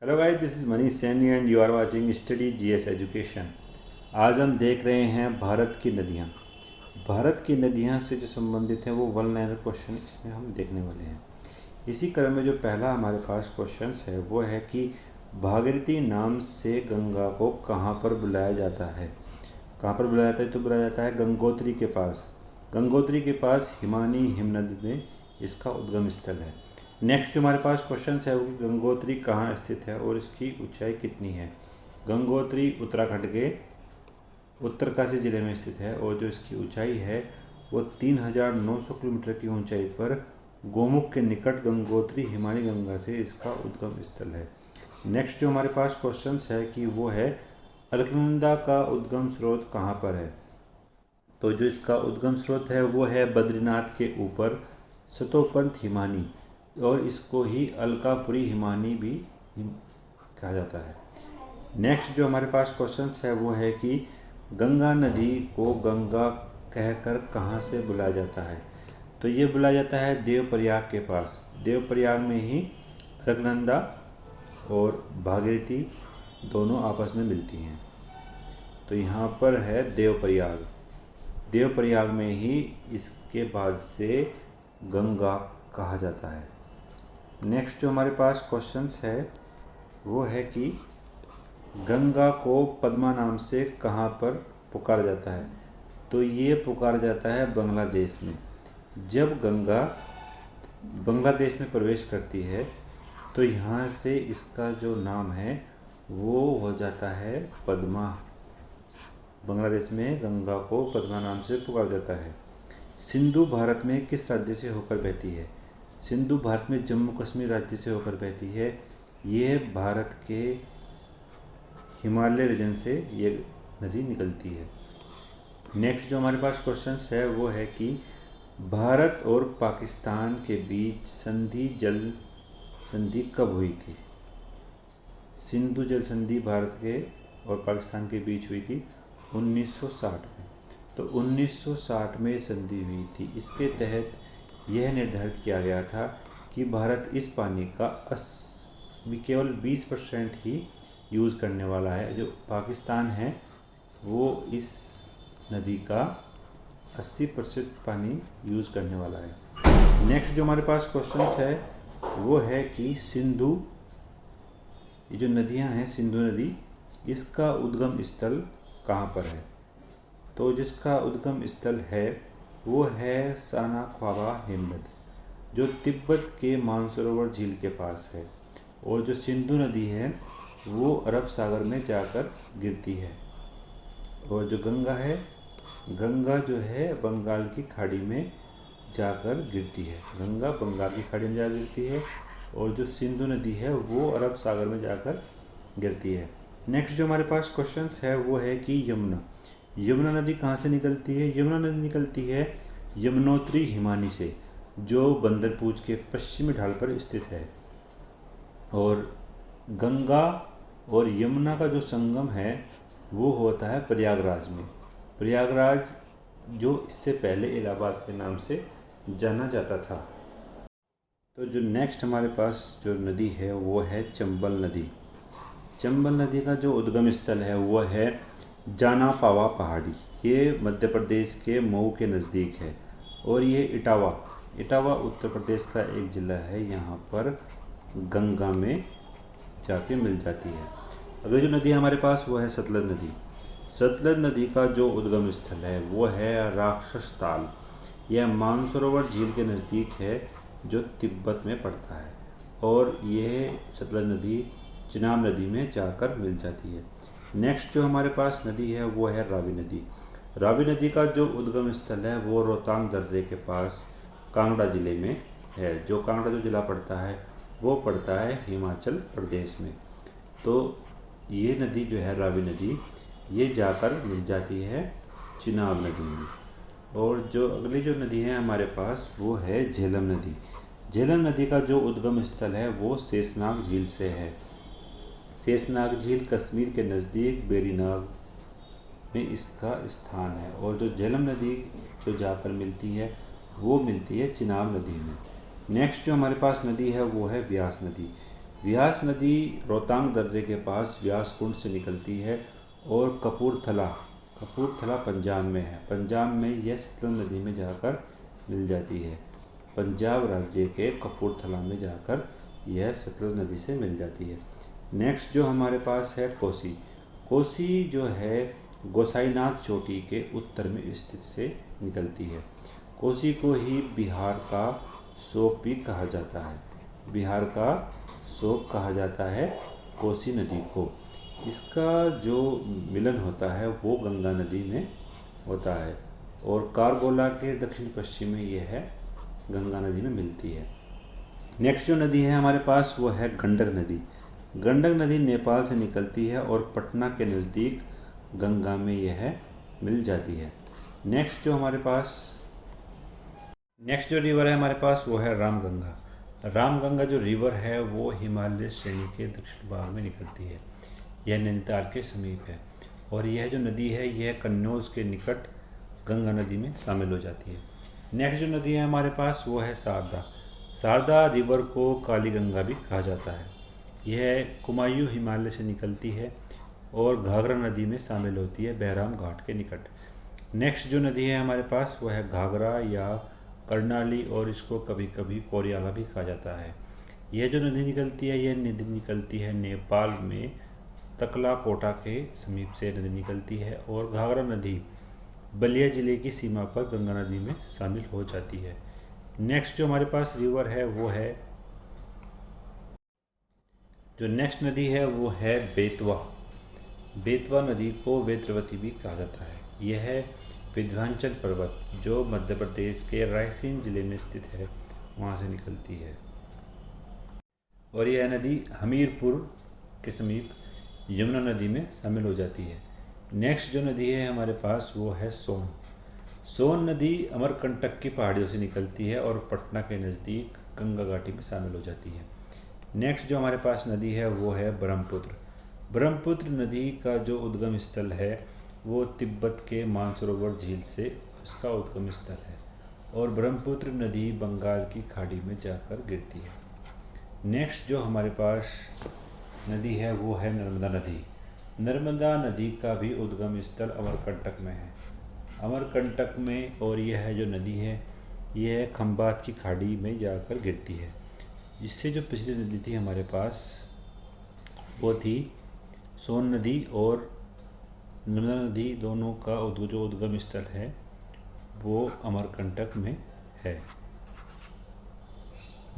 Hello guys, this is Manish Saini and you are watching study GS education. आज हम देख रहे हैं भारत की नदियाँ। भारत की नदियाँ से जो संबंधित हैं वो वन लाइनर क्वेश्चन इसमें हम देखने वाले हैं। इसी क्रम में जो पहला हमारे पास क्वेश्चन है वो है कि भागीरथी नाम से गंगा को कहाँ पर बुलाया जाता है। कहाँ पर बुलाया जाता है? तो बुलाया जाता है गंगोत्री के पास। गंगोत्री के पास हिमानी हिमनद में इसका उद्गम स्थल है। नेक्स्ट जो हमारे पास क्वेश्चन है वो कि गंगोत्री कहाँ स्थित है और इसकी ऊंचाई कितनी है। गंगोत्री उत्तराखंड के उत्तरकाशी जिले में स्थित है और जो इसकी ऊंचाई है वो 3900 किलोमीटर की ऊंचाई पर गोमुख के निकट गंगोत्री हिमानी गंगा से इसका उद्गम स्थल है। नेक्स्ट जो हमारे पास क्वेश्चन है कि वो है अलकनंदा का उद्गम स्रोत कहाँ पर है। तो जो इसका उद्गम स्रोत है वो है बद्रीनाथ के ऊपर सतोपंथ हिमानी, और इसको ही अलकापुरी हिमानी भी कहा जाता है। नेक्स्ट जो हमारे पास क्वेश्चन है वो है कि गंगा नदी को गंगा कहकर कहाँ से बुलाया जाता है। तो ये बुलाया जाता है देवप्रयाग के पास। देवप्रयाग में ही अलकनंदा और भागीरथी दोनों आपस में मिलती हैं। तो यहाँ पर है देवप्रयाग। देवप्रयाग में ही इसके बाद से गंगा कहा जाता है। नेक्स्ट जो हमारे पास क्वेश्चंस है वो है कि गंगा को पद्मा नाम से कहाँ पर पुकारा जाता है। तो ये पुकारा जाता है बांग्लादेश में। जब गंगा बांग्लादेश में प्रवेश करती है तो यहाँ से इसका जो नाम है वो हो जाता है पद्मा। बांग्लादेश में गंगा को पद्मा नाम से पुकारा जाता है। सिंधु भारत में किस राज्य से होकर बहती है। सिंधु भारत में जम्मू कश्मीर राज्य से होकर बहती है। ये भारत के हिमालय रीजन से ये नदी निकलती है। नेक्स्ट जो हमारे पास क्वेश्चन है वो है कि भारत और पाकिस्तान के बीच जल संधि कब हुई थी। सिंधु जल संधि भारत के और पाकिस्तान के बीच हुई थी 1960 में। तो 1960 में संधि हुई थी। इसके तहत यह निर्धारित किया गया था कि भारत इस पानी का केवल 20% ही यूज़ करने वाला है। जो पाकिस्तान है वो इस नदी का 80% पानी यूज़ करने वाला है। नेक्स्ट जो हमारे पास क्वेश्चन है वो है कि सिंधु, ये जो नदियां हैं सिंधु नदी, इसका उद्गम स्थल कहाँ पर है। तो जिसका उद्गम स्थल है वो है सानाख्वावा हिमनद, जो तिब्बत के मानसरोवर झील के पास है। और जो सिंधु नदी है वो अरब सागर में जाकर गिरती है। और जो गंगा है, गंगा जो है बंगाल की खाड़ी में जाकर गिरती है। गंगा बंगाल की खाड़ी में जाकर गिरती है और जो सिंधु नदी है वो अरब सागर में जाकर गिरती है। नेक्स्ट जो हमारे पास क्वेश्चन है वो है कि यमुना नदी कहाँ से निकलती है। यमुना नदी निकलती है यमुनोत्री हिमानी से, जो बंदरपूछ के पश्चिमी ढाल पर स्थित है। और गंगा और यमुना का जो संगम है वो होता है प्रयागराज में। प्रयागराज जो इससे पहले इलाहाबाद के नाम से जाना जाता था। तो जो नेक्स्ट हमारे पास जो नदी है वो है चंबल नदी। चंबल नदी का जो उद्गम स्थल है वो है जाना पावा पहाड़ी। ये मध्य प्रदेश के मऊ के नज़दीक है। और ये इटावा उत्तर प्रदेश का एक ज़िला है। यहाँ पर गंगा में जाके मिल जाती है। अगली जो नदी हमारे पास वो है सतलज नदी। सतलज नदी का जो उद्गम स्थल है वो है राक्षस ताल। यह मानसरोवर झील के नज़दीक है जो तिब्बत में पड़ता है। और यह सतलज नदी चिनाब नदी में जाकर मिल जाती है। नेक्स्ट जो हमारे पास नदी है वो है रावी नदी। रावी नदी का जो उद्गम स्थल है वो रोहतांग दर्रे के पास कांगड़ा ज़िले में है। जो कांगड़ा जो ज़िला पड़ता है वो पड़ता है हिमाचल प्रदेश में। तो ये नदी जो है रावी नदी, ये जाकर मिल जाती है चिनाब नदी में। और जो अगली जो नदी है हमारे पास वो है झेलम नदी। झेलम नदी का जो उद्गम स्थल है वो शेषनाग झील से है। शेषनाग झील कश्मीर के नज़दीक बेरीनाग में इसका स्थान है। और जो झेलम नदी जो जाकर मिलती है वो मिलती है चिनाब नदी में। नेक्स्ट जो हमारे पास नदी है वो है व्यास नदी। व्यास नदी रोहतांग दर्रे के पास व्यास कुंड से निकलती है और कपूरथला पंजाब में है। पंजाब में यह सतलुज नदी में जाकर मिल जाती है। पंजाब राज्य के कपूरथला में जाकर यह सतलुज नदी से मिल जाती है। नेक्स्ट जो हमारे पास है कोसी। कोसी जो है गोसाईनाथ चोटी के उत्तर में स्थित से निकलती है। कोसी को ही बिहार का शोक भी कहा जाता है। बिहार का शोक कहा जाता है कोसी नदी को। इसका जो मिलन होता है वो गंगा नदी में होता है और कारगोला के दक्षिण पश्चिम में यह है गंगा नदी में मिलती है। नेक्स्ट जो नदी है हमारे पास वो है गंडक नदी। गंडक नदी नेपाल से निकलती है और पटना के नज़दीक गंगा में यह मिल जाती है। नेक्स्ट जो रिवर है हमारे पास वो है रामगंगा। रामगंगा जो रिवर है वो हिमालय श्रेणी के दक्षिण भाग में निकलती है। यह नैनीताल के समीप है और यह जो नदी है यह कन्नौज के निकट गंगा नदी में शामिल हो जाती है। नेक्स्ट जो नदी है हमारे पास वो है शारदा। शारदा रिवर को काली गंगा भी कहा जाता है। यह कुमायूं हिमालय से निकलती है और घाघरा नदी में शामिल होती है बहराम घाट के निकट। नेक्स्ट जो नदी है हमारे पास वो है घाघरा या कर्णाली और इसको कभी कभी कोरियाला भी कहा जाता है। यह जो नदी निकलती है नेपाल में तकला कोटा के समीप से नदी निकलती है और घाघरा नदी बलिया जिले की सीमा पर गंगा नदी में शामिल हो जाती है। नेक्स्ट जो हमारे पास रिवर है वो है जो नेक्स्ट नदी है वो है बेतवा। बेतवा नदी को वेत्रवती भी कहा जाता है। यह है विंध्याचल पर्वत जो मध्य प्रदेश के रायसेन जिले में स्थित है वहाँ से निकलती है और यह नदी हमीरपुर के समीप यमुना नदी में शामिल हो जाती है। नेक्स्ट जो नदी है हमारे पास वो है सोन। सोन नदी अमरकंटक की पहाड़ियों से निकलती है और पटना के नज़दीक गंगा घाटी में शामिल हो जाती है। नेक्स्ट जो हमारे पास नदी है वो है ब्रह्मपुत्र। ब्रह्मपुत्र नदी का जो उद्गम स्थल है वो तिब्बत के मानसरोवर झील से इसका उद्गम स्थल है और ब्रह्मपुत्र नदी बंगाल की खाड़ी में जाकर गिरती है। नेक्स्ट जो हमारे पास नदी है वो है नर्मदा नदी। नर्मदा नदी का भी उद्गम स्थल अमरकंटक में है। अमरकंटक में और यह जो नदी है यह खंबात की खाड़ी में जाकर गिरती है। जिससे जो पिछली नदी थी हमारे पास वो थी सोन नदी और नर्मदा नदी, दोनों का जो उद्गम स्थल है वो अमरकंटक में है।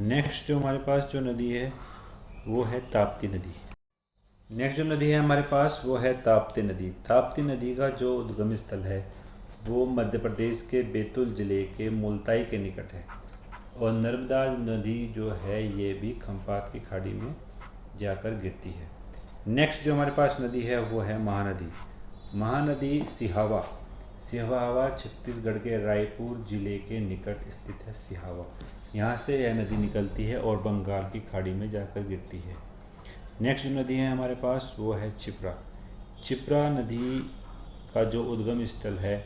नेक्स्ट जो हमारे पास जो नदी है वो है ताप्ती नदी। नेक्स्ट जो नदी है हमारे पास वो है ताप्ती नदी। ताप्ती नदी का जो उद्गम स्थल है वो मध्य प्रदेश के बैतूल जिले के मुल्ताई के निकट है और नर्मदा नदी जो है ये भी खंपात की खाड़ी में जाकर गिरती है। नेक्स्ट जो हमारे पास नदी है वो है महानदी। महानदी सिहावा छत्तीसगढ़ के रायपुर जिले के निकट स्थित है। सिहावा यहाँ से यह नदी निकलती है और बंगाल की खाड़ी में जाकर गिरती है। नेक्स्ट जो नदी है हमारे पास वो है क्षिप्रा। क्षिप्रा नदी का जो उद्गम स्थल है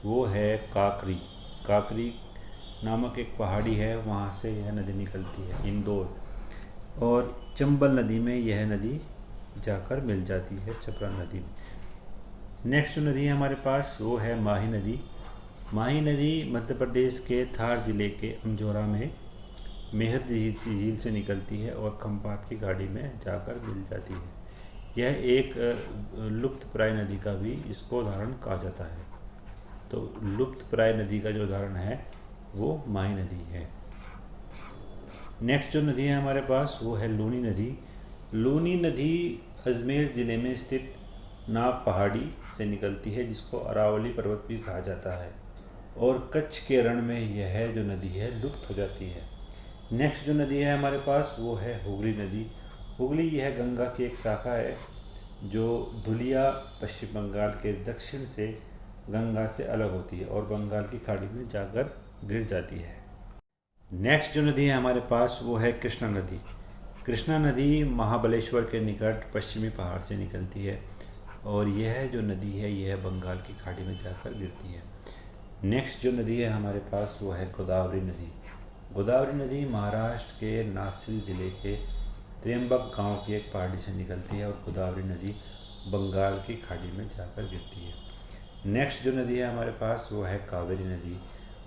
वो है काकरी नामक एक पहाड़ी है, वहाँ से यह नदी निकलती है इंदौर और चंबल नदी में यह नदी जाकर मिल जाती है क्षिप्रा नदी में। नेक्स्ट जो नदी है हमारे पास वो है माही नदी। माही नदी मध्य प्रदेश के थार जिले के अमजोरा में मेहर झील से निकलती है और खंपात की खाड़ी में जाकर मिल जाती है। यह एक लुप्तप्राय नदी का भी इसको उदाहरण कहा जाता है। तो लुप्तप्राय नदी का जो उदाहरण है वो माही नदी है। नेक्स्ट जो नदी है हमारे पास वो है लूनी नदी। लूनी नदी अजमेर ज़िले में स्थित नाग पहाड़ी से निकलती है जिसको अरावली पर्वत भी कहा जाता है और कच्छ के रण में यह जो नदी है लुप्त हो जाती है। नेक्स्ट जो नदी है हमारे पास वो है हुगली नदी। हुगली यह गंगा की एक शाखा है जो धुलिया पश्चिम बंगाल के दक्षिण से गंगा से अलग होती है और बंगाल की खाड़ी में जाकर गिर जाती है। नेक्स्ट जो नदी है हमारे पास वो है कृष्णा नदी। कृष्णा नदी महाबलेश्वर के निकट पश्चिमी पहाड़ से निकलती है और यह जो नदी है यह बंगाल की खाड़ी में जाकर गिरती है। नेक्स्ट जो नदी है हमारे पास वो है गोदावरी नदी। गोदावरी नदी महाराष्ट्र के नासिक जिले के त्र्यंबक गांव की एक पहाड़ी से निकलती है और गोदावरी नदी बंगाल की खाड़ी में जाकर गिरती है। नेक्स्ट जो नदी है हमारे पास वो है कावेरी नदी।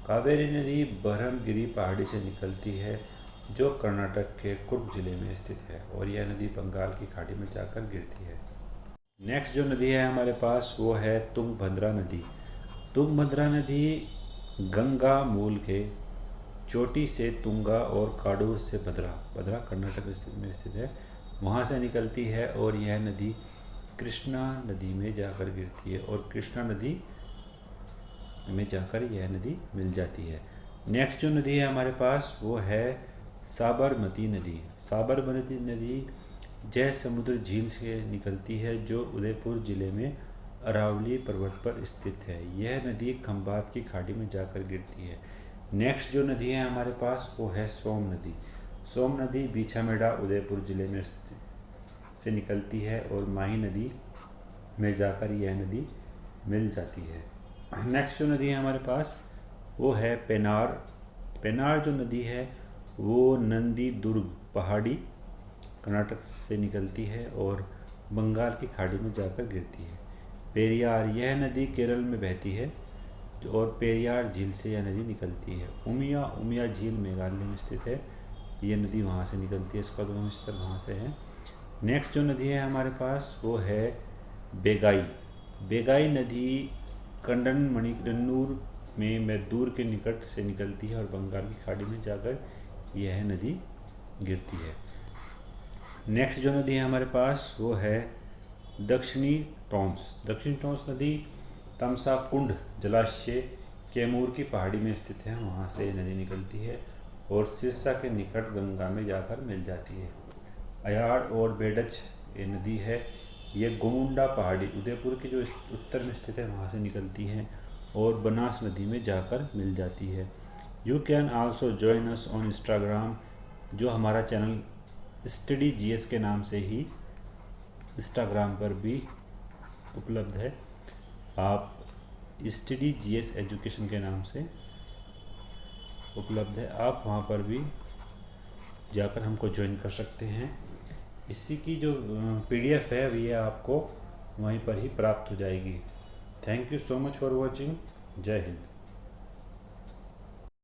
कावेरी नदी बरहमगिरी पहाड़ी से निकलती है जो कर्नाटक के कुर्ग जिले में स्थित है और यह नदी बंगाल की खाड़ी में जाकर गिरती है। नेक्स्ट जो नदी है हमारे पास वो है तुंगभद्रा नदी। तुंगभद्रा नदी गंगा मूल के चोटी से तुंगा और काडूर से भद्रा भद्रा कर्नाटक में स्थित है वहाँ से निकलती है और यह नदी कृष्णा नदी में जाकर गिरती है और कृष्णा नदी में जाकर यह नदी मिल जाती है। नेक्स्ट जो नदी है हमारे पास वो है साबरमती नदी। साबरमती नदी जय समुद्र झील से निकलती है जो उदयपुर जिले में अरावली पर्वत पर स्थित है। यह नदी खंबात की खाड़ी में जाकर गिरती है। नेक्स्ट जो नदी है हमारे पास वो है सोम नदी। सोम नदी बीछामेड़ा उदयपुर जिले में से निकलती है और माही नदी में जाकर यह नदी मिल जाती है। नेक्स्ट जो नदी है हमारे पास वो है पेनार। पेनार जो नदी है वो नंदी दुर्ग पहाड़ी कर्नाटक से निकलती है और बंगाल की खाड़ी में जाकर गिरती है। पेरियार यह नदी केरल में बहती है और पेरियार झील से यह नदी निकलती है। उमिया झील मेघालय में स्थित है। यह नदी वहाँ से निकलती है, इसका उद्गम स्थल वहाँ से है। नेक्स्ट जो नदी है हमारे पास वो है बेगाई। बेगाई नदी कंडन मणिकन्नूर में मैदूर के निकट से निकलती है और बंगाल की खाड़ी में जाकर यह नदी गिरती है। नेक्स्ट जो नदी है हमारे पास वो है दक्षिणी टॉन्स। दक्षिणी टॉन्स नदी तमसा कुंड जलाशय कैमूर की पहाड़ी में स्थित है, वहाँ से ये नदी निकलती है और सिरसा के निकट गंगा में जाकर मिल जाती है। अयाड़ और बेडच ये नदी है, ये गोमुंडा पहाड़ी उदयपुर की जो उत्तर में स्थित है वहाँ से निकलती है और बनास नदी में जाकर मिल जाती है। You can also join us on Instagram, जो हमारा चैनल स्टडी जीएस के नाम से ही इंस्टाग्राम पर भी उपलब्ध है। आप स्टडी जीएस एजुकेशन के नाम से उपलब्ध है, आप वहाँ पर भी जाकर हमको ज्वाइन कर सकते हैं। इसी की जो पीडीएफ है ये आपको वहीं पर ही प्राप्त हो जाएगी। Thank you so much for watching. जय हिंद।